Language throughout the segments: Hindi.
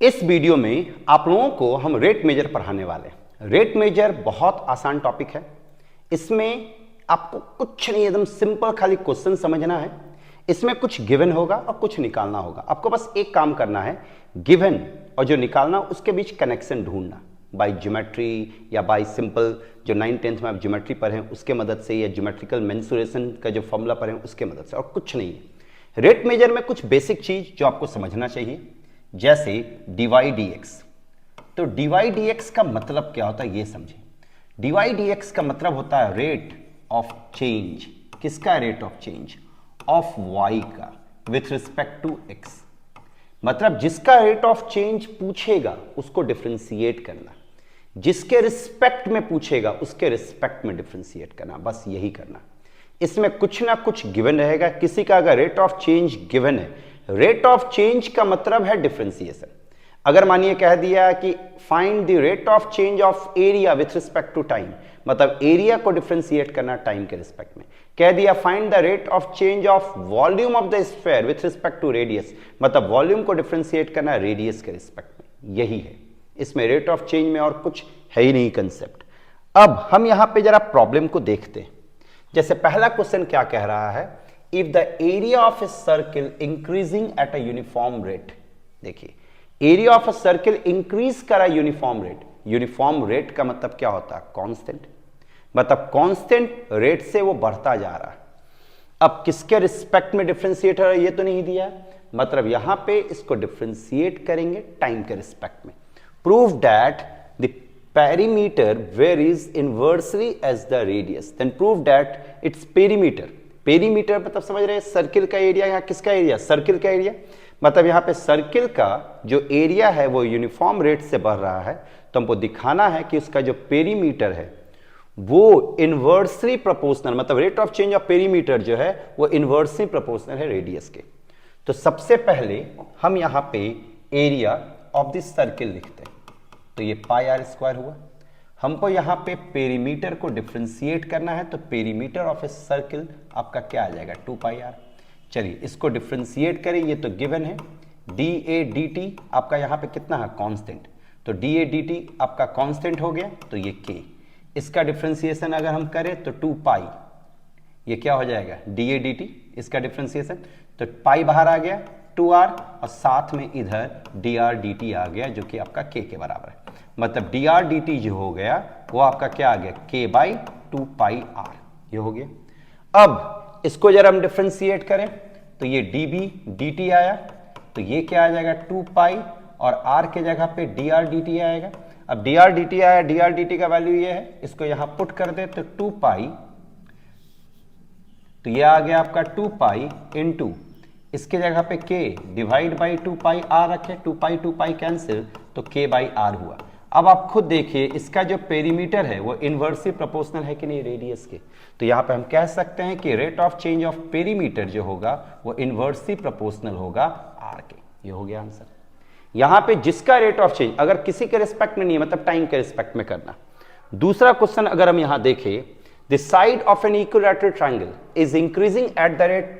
इस वीडियो में आप लोगों को हम रेट मेजर पढ़ाने वाले हैं। रेट मेजर बहुत आसान टॉपिक है। इसमें आपको कुछ नहीं, एकदम सिंपल खाली क्वेश्चन समझना है। इसमें कुछ गिवन होगा और कुछ निकालना होगा। आपको बस एक काम करना है, गिवन और जो निकालना उसके बीच कनेक्शन ढूंढना, बाय ज्योमेट्री या बाय सिंपल जो 9th-10th में आप ज्योमेट्री पढ़े उसके मदद से, या ज्योमेट्रिकल मेंसुरेशन का जो फॉर्मूला पढ़े उसके मदद से, और कुछ नहीं है। रेट मेजर में कुछ बेसिक चीज जो आपको समझना चाहिए, जैसे dy dx। तो dy dx का मतलब क्या होता है ये समझें। dy dx का मतलब होता है रेट ऑफ चेंज। किसका rate of change? Of y का विथ रिस्पेक्ट टू x। मतलब जिसका रेट ऑफ चेंज पूछेगा उसको डिफरेंशिएट करना, जिसके रिस्पेक्ट में पूछेगा उसके रिस्पेक्ट में डिफरेंशिएट करना, बस यही करना। इसमें कुछ ना कुछ गिवन रहेगा। किसी का अगर रेट ऑफ चेंज गिवन है, रेट ऑफ चेंज का मतलब है डिफरेंशिएशन। अगर मानिए कह दिया कि find the rate of change of area with respect to time, मतलब एरिया को डिफरेंशिएट करना टाइम के रिस्पेक्ट में। कह दिया find the rate of change of volume of the sphere with respect to radius, मतलब वॉल्यूम को डिफरेंशिएट करना रेडियस के रिस्पेक्ट में। यही है इसमें रेट ऑफ चेंज में, और कुछ है ही नहीं कंसेप्ट। अब हम यहां पे जरा प्रॉब्लम को देखते हैं। जैसे पहला क्वेश्चन क्या कह रहा है, if the area of a circle increasing at a uniform rate. देखिए, area of a circle increase करा यूनिफॉर्म रेट। यूनिफॉर्म रेट का मतलब क्या होता है? कांस्टेंट, मतलब कांस्टेंट रेट से वो बढ़ता जा रहा है। अब किसके रिस्पेक्ट में डिफरेंशिएट हो रहा है ये तो नहीं दिया है, मतलब यहां पे इसको डिफरेंशिएट करेंगे टाइम के रिस्पेक्ट में। Prove that the perimeter varies inversely as the radius, then prove that its perimeter, perimeter मतलब समझ रहे हैं सर्किल का एरिया। यहाँ किसका एरिया? सर्किल का एरिया। मतलब यहाँ पे सर्किल का जो एरिया है वो यूनिफॉर्म रेट से बढ़ रहा है, तो हमको दिखाना है कि उसका जो पेरीमीटर है वो इनवर्सली प्रोपोर्शनल, मतलब rate of change of perimeter जो है वो इनवर्सली प्रोपोर्शनल है रेडियस के। तो सबसे पहले हम यहाँ पे एरिया ऑफ दिस सर्किल लिखते हैं, तो ये पाई आर स्क्वायर हुआ। हमको यहां पे पेरीमीटर को डिफरेंशिएट करना है, तो पेरीमीटर ऑफ ए सर्किल आपका क्या आ जाएगा? 2 पाई आर। चलिए इसको डिफरेंशिएट करें, ये तो गिवन है। डी ए डी टी आपका यहां पे कितना है? कांस्टेंट। तो डी ए डी टी आपका कांस्टेंट हो गया, तो ये के। इसका डिफरेंशिएशन अगर हम करें तो 2 पाई, ये क्या हो जाएगा? D A D T. इसका डिफरेंशिएशन तो पाई बाहर आ गया, 2r, और साथ में इधर dr dt आ गया जो कि आपका k के बराबर है। मतलब dr dt जो हो गया वो आपका क्या आ गया? k बाई 2 पाई r, ये हो गया। अब इसको जरा हम डिफरेंशिएट करें तो ये db dt आया, तो ये क्या आ जाएगा? 2 पाई, और r के जगह पे dr dt आएगा। अब dr dt आया, dr dt का वैल्यू ये है, इसको यहां पुट कर दे तो 2 पाई, तो ये आ गया आपका 2 पाई इंटू, इसके जगह पे k divide by 2 pi r रखे, 2 पाई कैंसिल, तो k बाई r हुआ। अब आप खुद देखिए इसका जो पेरीमीटर है वो इनवर्सली प्रोपोर्शनल है कि नहीं रेडियस के। तो यहां पे हम कह सकते हैं कि rate of change of perimeter जो होगा वो इनवर्सली प्रोपोर्शनल होगा r के। ये हो गया आंसर। यहां पे जिसका रेट ऑफ चेंज अगर किसी के रिस्पेक्ट में नहीं है, मतलब टाइम के रिस्पेक्ट में करना। दूसरा क्वेश्चन अगर हम यहां देखें, the side of an equilateral triangle is increasing at the rate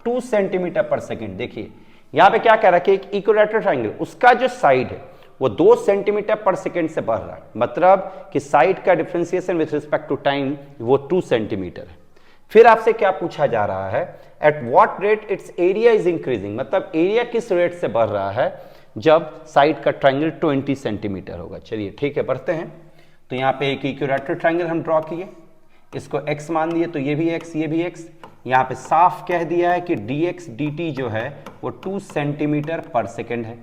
2 centimetre per second. देखिए यहां पे क्या कह रहा है कि एक इक्विलैटरल ट्रायंगल, उसका जो साइड है वो 2 सेंटीमीटर पर सेकेंड से बढ़ रहा है, मतलब कि साइड का differentiation with respect to time वो 2 सेंटीमीटर है। फिर आपसे क्या पूछा जा रहा है, at what rate it's area is increasing, मतलब एरिया किस रेट से बढ़ रहा है जब साइड का ट्रायंगल 20 सेंटीमीटर होगा। चलिए ठीक है, बढ़ते हैं। तो यहां पे एक इक्विलैटरल ट्रायंगल हम ड्रॉ किए, इसको x मान दिए, तो ये भी x, ये भी x। यहां पे साफ कह दिया है कि dx dt जो है वो 2 सेंटीमीटर पर सेकेंड है।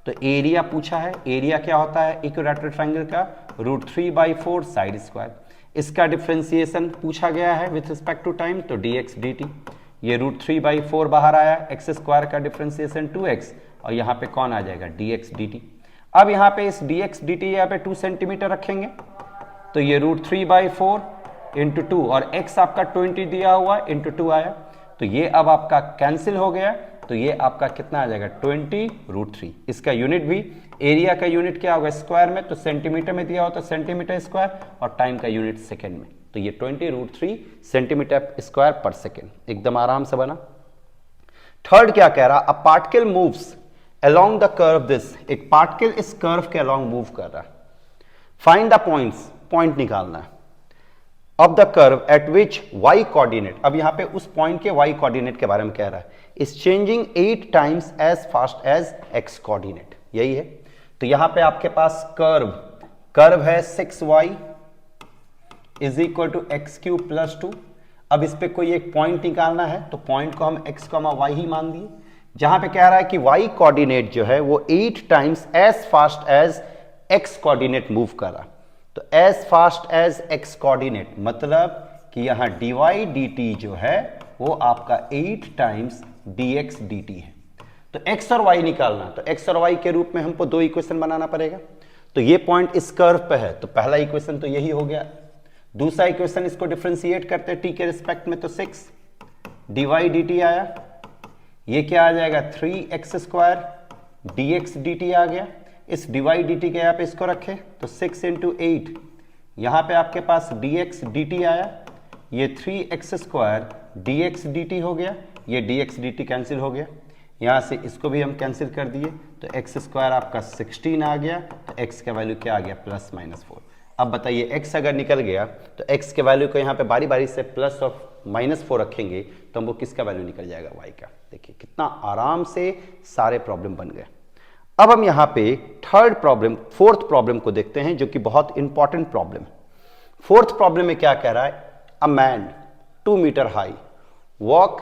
तो एरिया पूछा है, एरिया क्या होता है इक्विलैटरल ट्रायंगल का? √3/4 साइड स्क्वायर। इसका डिफरेंशिएशन पूछा गया है विथ रिस्पेक्ट टू टाइम, तो dx dt, ये √3/4 बाहर आया, x स्क्वायर का डिफरेंशिएशन 2x, और यहाँ पे कौन आ जाएगा? dx dt। अब यहाँ पे इस dx dt यहाँ पे 2 सेंटीमीटर रखेंगे, तो ये √3/4 इंटू 2, और x आपका 20 दिया हुआ इंटू 2 आया, तो ये अब आपका कैंसिल हो गया, तो ये आपका कितना आ जाएगा? 20√3। इसका यूनिट भी, एरिया का यूनिट क्या होगा स्क्वायर में, तो सेंटीमीटर में दिया हो तो सेंटीमीटर स्क्वायर, और टाइम का यूनिट सेकेंड में, तो ये 20√3 सेंटीमीटर स्क्वायर पर सेकेंड। एकदम आराम से बना। थर्ड क्या कह रहा, a particle moves along the curve this, एक पार्टिकल इस कर्व के along मूव कर रहा है. फाइंड द पॉइंट्स, पॉइंट निकालना है of the curve at which y coordinate. अब यहां पे उस पॉइंट के y कोऑर्डिनेट के बारे में कह रहा है. Is changing 8 times as fast as x coordinate. यही है. तो यहां पे आपके पास कर्व है 6y is equal to x cube plus 2. अब इस पे कोई एक पॉइंट निकालना है तो पॉइंट को हम x, y ही मान दिए. जहां पे कह रहा है कि y कोऑर्डिनेट जो है वो 8 times as fast as x coordinate move कर रहा. तो as fast as x coordinate मतलब कि यहां dy dt जो है वो आपका 8 टाइम्स dx dt है. तो x और y निकालना, तो x और y के रूप में हमको दो इक्वेशन बनाना पड़ेगा. तो ये पॉइंट इस कर्व पे है तो पहला इक्वेशन तो यही हो गया. दूसरा इक्वेशन इसको डिफरेंशिएट करते हैं t के रिस्पेक्ट में, तो 6 dy dt आया. ये क्या आ जाएगा 3x स्क्वायर dx dt आ गया. इस dy dt के यहाँ पे इसको रखे तो 6 इंटू 8, यहाँ पे आपके पास dx dt आया. ये 3x स्क्वायर dx dt हो गया. ये dx dt कैंसिल हो गया. यहाँ से इसको भी हम कैंसिल कर दिए तो x स्क्वायर आपका 16 आ गया. तो x का वैल्यू क्या आ गया प्लस माइनस 4. अब बताइए x अगर निकल गया तो x के वैल्यू को यहाँ पे बारी बारी से प्लस और माइनस 4 रखेंगे तो हमको किसका वैल्यू निकल जाएगा y का. देखिए कितना आराम से सारे प्रॉब्लम बन गए. अब हम यहाँ पे फोर्थ प्रॉब्लम को देखते हैं जो कि बहुत इंपॉर्टेंट प्रॉब्लम है. फोर्थ प्रॉब्लम में क्या कह रहा है, a man 2 metre high walk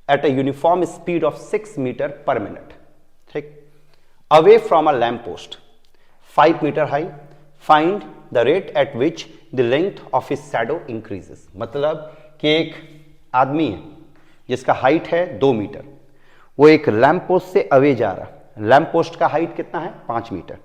at a uniform speed of 6 metre per minute, ठीक, away from a lamp post 5 metre high. Find the rate at which the length of his shadow increases. मतलब कि एक आदमी है जिसका हाइट है 2 मीटर, वो एक लैम्प पोस्ट से अवे जा रहा है. लैम्प पोस्ट का हाइट कितना है 5 मीटर.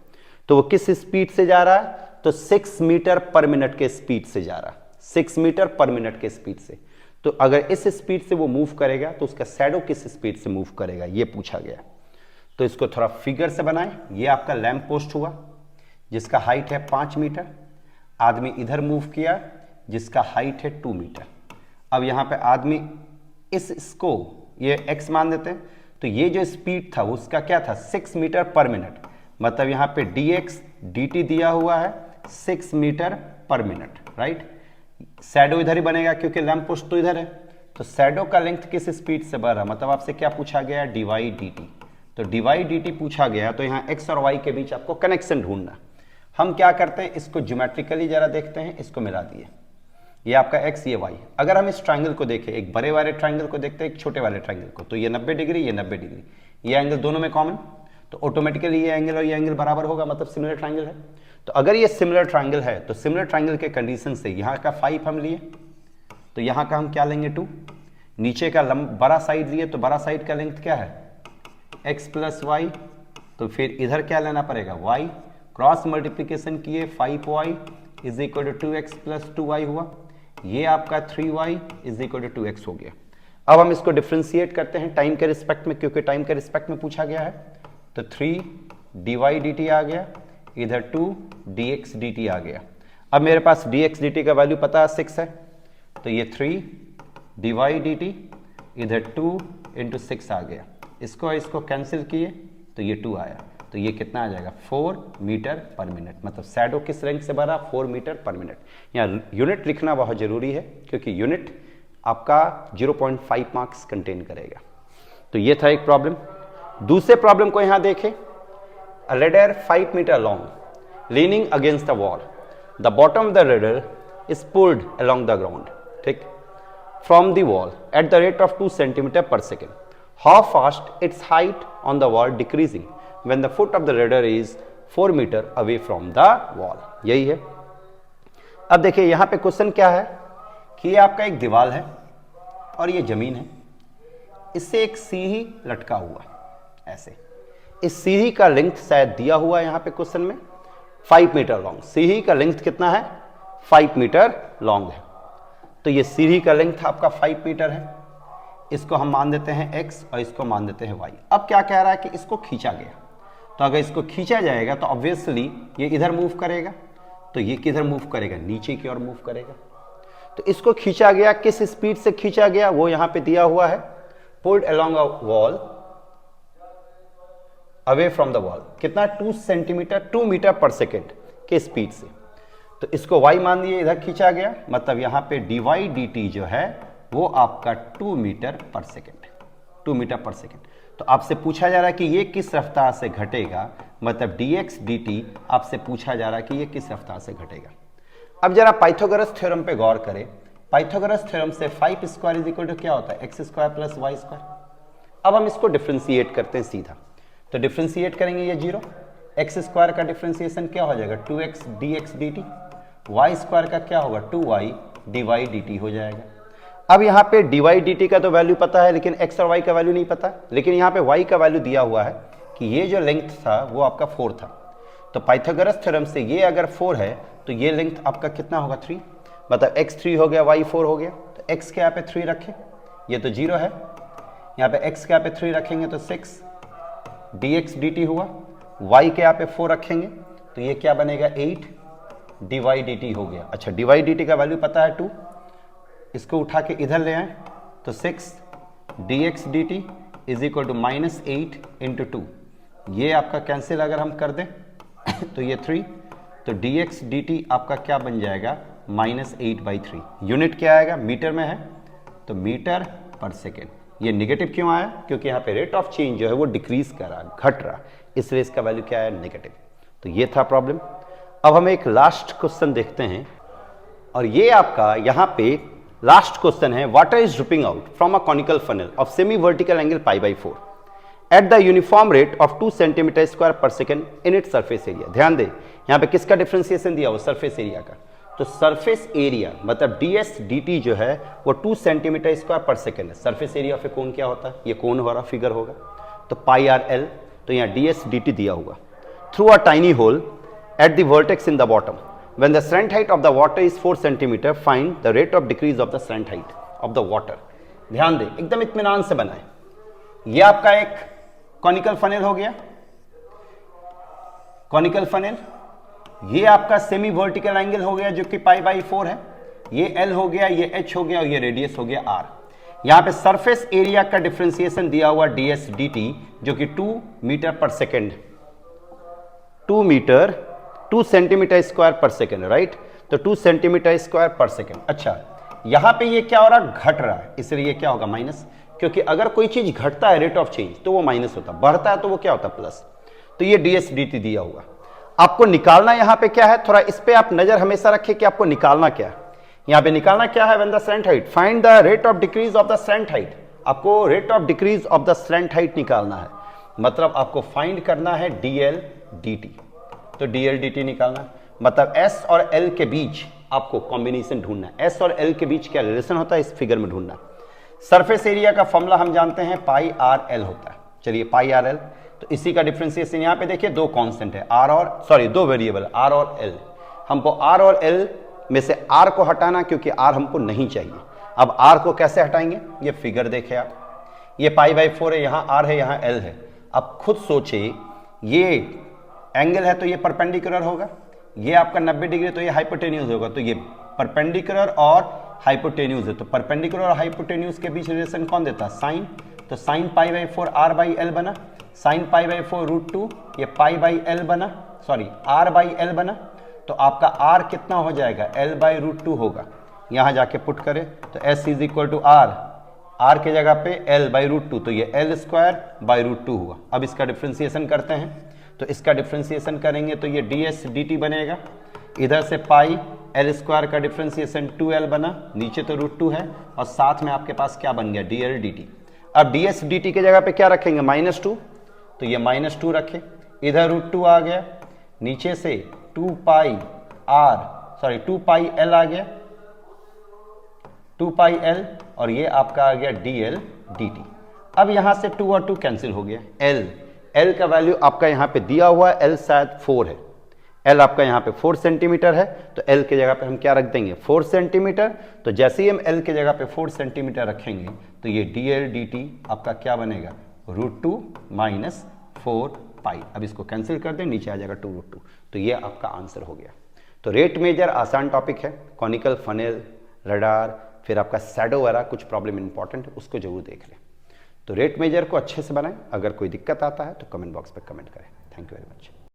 तो वो किस स्पीड से जा रहा है, तो 6 मीटर पर मिनट के स्पीड से जा रहा है. 6 मीटर पर मिनट के स्पीड से. तो अगर इस स्पीड से वो मूव करेगा तो उसका शैडो किस स्पीड से मूव करेगा ये पूछा गया. तो इसको थोड़ा फिगर से बनाएं. ये आपका लैम्प पोस्ट हुआ जिसका हाइट है 5 मीटर. आदमी इधर मूव किया जिसका हाइट है 2 मीटर. अब यहां पे आदमी इसको ये x मान देते हैं. तो ये जो स्पीड था उसका क्या था 6 मीटर पर मिनट. मतलब यहाँ पे dx dt दिया हुआ है 6 metre per minute, right. Shadow इधर ही बनेगा क्योंकि लैम्प पोस्ट तो इधर है. तो शैडो का लेंथ किस स्पीड से बढ़ रहा, मतलब आपसे क्या पूछा गया dy dt. तो dy dt पूछा गया तो यहाँ x और y के बीच आपको कनेक्शन ढूंढना. हम क्या करते हैं इसको ज्योमेट्रिकली जरा देखते हैं. इसको मिला दिए, ये आपका x ये y. अगर हम इस ट्रायंगल को देखें, एक बड़े वाले ट्रायंगल को देखते हैं एक छोटे वाले ट्रायंगल को, तो ये 90 डिग्री ये 90 डिग्री, ये एंगल दोनों में कॉमन. तो ऑटोमेटिकली ये एंगल और ये एंगल बराबर होगा, मतलब सिमिलर ट्रायंगल है. तो अगर ये सिमिलर ट्रायंगल है तो सिमिलर ट्रायंगल के कंडीशन से यहाँ का 5 हम लिए तो यहाँ का हम क्या लेंगे 2. नीचे का बड़ा साइड लिए तो बड़ा साइड का लेंथ क्या है x प्लस वाई. तो फिर इधर क्या लेना पड़ेगा y. क्रॉस मल्टीप्लीकेशन किए 5y is equal to 2x plus 2y हुआ. ये आपका 3y is equal to 2x हो गया. अब हम इसको डिफ्रेंशिएट करते हैं टाइम के रिस्पेक्ट में, क्योंकि टाइम के रिस्पेक्ट में पूछा गया है. तो 3 dy dt आ गया, इधर 2 dx dt आ गया. अब मेरे पास dx dt का वैल्यू पता है 6 है, तो ये 3 dy dt इधर 2 इंटू 6 आ गया. इसको कैंसिल किए तो ये 2 आया. तो ये कितना आ जाएगा 4 मीटर पर मिनट. मतलब शैडो किस रेंज से बढ़ा 4 मीटर पर मिनट. यहाँ यूनिट लिखना बहुत जरूरी है क्योंकि यूनिट आपका 0.5 मार्क्स कंटेन करेगा. तो ये था एक प्रॉब्लम. दूसरे प्रॉब्लम को यहाँ देखें. A ladder 5 metre long leaning against the wall. The bottom of the ladder is pulled along the ground, ठीक, from the wall at the rate of 2 centimetre per second. How fast its height on the wall decreasing when the foot of the ladder is 4 meter away from the wall. यही है. अब देखिए यहां पे क्वेश्चन क्या है कि ये आपका एक दीवार है और ये जमीन है. इससे एक सीढ़ी लटका हुआ ऐसे. इस सीढ़ी का लेंथ शायद दिया हुआ है यहां पे क्वेश्चन में 5 मीटर लॉन्ग. सीढ़ी का लेंथ कितना है 5 मीटर लॉन्ग है. तो ये सीढ़ी का लेंथ आपका 5 मीटर है. इसको हम मान देते हैं x और इसको मान देते हैं y. अब क्या कह रहा है कि इसको खींचा गया. तो अगर इसको खींचा जाएगा तो ऑब्वियसली ये इधर मूव करेगा. तो ये किधर मूव करेगा नीचे की ओर मूव करेगा. तो इसको खींचा गया, किस स्पीड से खींचा गया वो यहां पे दिया हुआ है. Pulled along a wall away from the wall, कितना 2 मीटर पर सेकेंड के स्पीड से। तो इसको y मान दिए, इधर खींचा गया, मतलब यहाँ पे dy/dt जो है वो आपका 2 मीटर पर सेकेंड, 2 मीटर पर सेकेंड। तो आपसे पूछा जा रहा है कि ये किस रफ्तार से घटेगा, मतलब dx/dt आपसे पूछा जा रहा है कि ये किस रफ्तार से घटेगा। अब जरा पाइथागोरस थ्योरम पे गौर करें। पाइथागोरस थ्योरम से 5² क्या होता है, x² + y²। अब हम इसको डिफ्रेंशिएट करते हैं सीधा, तो डिफ्रेंशिएट करेंगे ये 0, x² का डिफ्रेंशिएशन क्या हो जाएगा 2x dx/dt, y² का क्या होगा 2y dy/dt हो जाएगा। अब यहाँ पे dy/dt का तो वैल्यू पता है, लेकिन x और y का वैल्यू नहीं पता, लेकिन यहाँ पे y का वैल्यू दिया हुआ है कि ये जो लेंथ था वो आपका 4 था। तो पाइथागोरस थ्योरम से ये अगर 4 है तो ये लेंथ आपका कितना होगा 3, मतलब x 3 हो गया, y 4 हो गया। तो x के यहाँ पे 3 रखें, ये तो 0 है, यहाँ पे x के यहाँ पे 3 रखेंगे तो 6 dx/dt हुआ, y के यहाँ पे 4 रखेंगे तो ये क्या बनेगा 8 dy/dt हो गया। अच्छा, dy/dt का वैल्यू पता है 2, इसको उठा के इधर ले आए तो 6 dx/dt = -8 × 2, ये आपका कैंसिल अगर हम कर दें तो ये 3, तो dx/dt आपका क्या बन जाएगा -8/3। यूनिट क्या आएगा, मीटर में है तो मीटर पर सेकेंड। ये नेगेटिव क्यों आया, क्योंकि यहाँ पे रेट ऑफ चेंज जो है वो डिक्रीज कर रहा, घट रहा, इसलिए इसका वैल्यू क्या है नेगेटिव। तो ये था प्रॉब्लम। अब हम एक लास्ट क्वेश्चन देखते हैं, और ये आपका यहाँ पे लास्ट क्वेश्चन है, water is dripping out from a conical funnel of semi vertical angle π/4 at the uniform rate of 2 cm² per second in it surface area. ध्यान दे, यहाँ पे किसका डिफ्रेंसिएशन दिया हो, सरफेस एरिया का। तो सरफेस एरिया मतलब ds/dt जो है वो 2 cm² पर सेकेंड है। सरफेस एरिया ऑफ ए कोन क्या होता है, ये कोन वाला फिगर होगा, तो πr_l, तो यहाँ ds/dt दिया हुआ। Through a tiny hole at the vertex in the bottom when the slant height of the water is 4 cm, find the rate of decrease of the slant height of the water. ध्यान दे, एकदम इत्मीनान से बनाए। ये आपका एक कॉनिकल फनेल हो गया, कॉनिकल फनेल, ये आपका सेमी वर्टिकल एंगल हो गया जो कि π/4 है, ये l हो गया, ये h हो गया और ये रेडियस हो गया r। यहां पे सरफेस एरिया का डिफरेंशिएशन दिया हुआ ds/dt जो कि 2 मीटर पर second, 2 cm² per second, right. तो 2 cm² पर सेकेंड। अच्छा, यहां पे ये क्या हो रहा, घट रहा है, इसलिए ये क्या होगा माइनस, क्योंकि अगर कोई चीज घटता है रेट ऑफ चेंज तो वो माइनस होता, बढ़ता है तो वो क्या होता प्लस। तो ये ds/dt दिया हुआ। आपको निकालना यहां पे क्या है, थोड़ा इस पे आप नजर हमेशा रखें कि आपको निकालना क्या है। यहां पे निकालना क्या है, when the slant height, find the rate of decrease of the slant height. आपको rate of decrease of the slant height निकालना है, मतलब आपको फाइंड करना है dl/dt। तो dl/dt निकालना, मतलब s और l के बीच आपको कॉम्बिनेशन ढूंढना है। s और l के बीच क्या रिलेशन होता है इस फिगर में ढूंढना। सरफेस एरिया का फॉर्मूला हम जानते हैं πr_l होता है। चलिए πr_l, तो इसी का डिफरेंशिएशन यहाँ पे देखिए, दो कांस्टेंट है दो वेरिएबल r और l। हमको r और l में से r को हटाना, क्योंकि r हमको नहीं चाहिए। अब r को कैसे हटाएंगे, ये फिगर देखे आप, ये π/4 है, यहाँ r है, यहाँ l है। अब खुद सोचे, ये एंगल है तो ये परपेंडिकुलर होगा, ये आपका 90 डिग्री तो ये हाइपोटेन्यूज होगा, तो ये परपेंडिकुलर और हाइपोटेन्यूज है। तो परपेंडिकुलर और हाइपोटेन्यूज के बीच रिलेशन कौन देता है, साइन। तो साइन π/4 r/l बना, साइन π/4 √2, ये π/l बना, सॉरी r/l बना। तो आपका r कितना हो जाएगा, l/√2 होगा। यहां जाके पुट करें तो s = r के जगह पे l/√2, तो ये l²/√2 हुआ। अब इसका डिफ्रेंशिएशन करते हैं, तो इसका डिफ्रेंशिएशन करेंगे तो ये ds/dt बनेगा, इधर से l² का डिफ्रेंशिएशन 2l बना, नीचे तो √2 है, और साथ में आपके पास क्या बन गया dl/dt। अब ds/dt के जगह पे क्या रखेंगे, -2, तो ये -2 रखे, इधर √2 आ गया, नीचे से 2πl आ गया, 2πl, और ये आपका आ गया dl/dt। अब यहां से 2 और 2 कैंसिल हो गया, l का वैल्यू आपका यहां पे दिया हुआ है, l शायद 4 है, l आपका यहां पे 4 सेंटीमीटर है, तो l के जगह पे हम क्या रख देंगे 4 सेंटीमीटर। तो जैसे ही हम l के जगह पे 4 सेंटीमीटर रखेंगे तो ये dl/dt आपका क्या बनेगा, √2 - 4π। अब इसको कैंसिल कर दें, नीचे आ जाएगा 2√2। तो ये आपका आंसर हो गया। तो रेट मेजर आसान टॉपिक है, कॉनिकल फनेल, रडार, फिर आपका शैडो वगैरह कुछ प्रॉब्लम इंपॉर्टेंट है, उसको जरूर देख लें। तो रेट मेजर को अच्छे से बनाएं। अगर कोई दिक्कत आता है तो कमेंट बॉक्स पे कमेंट करें। Thank you very much.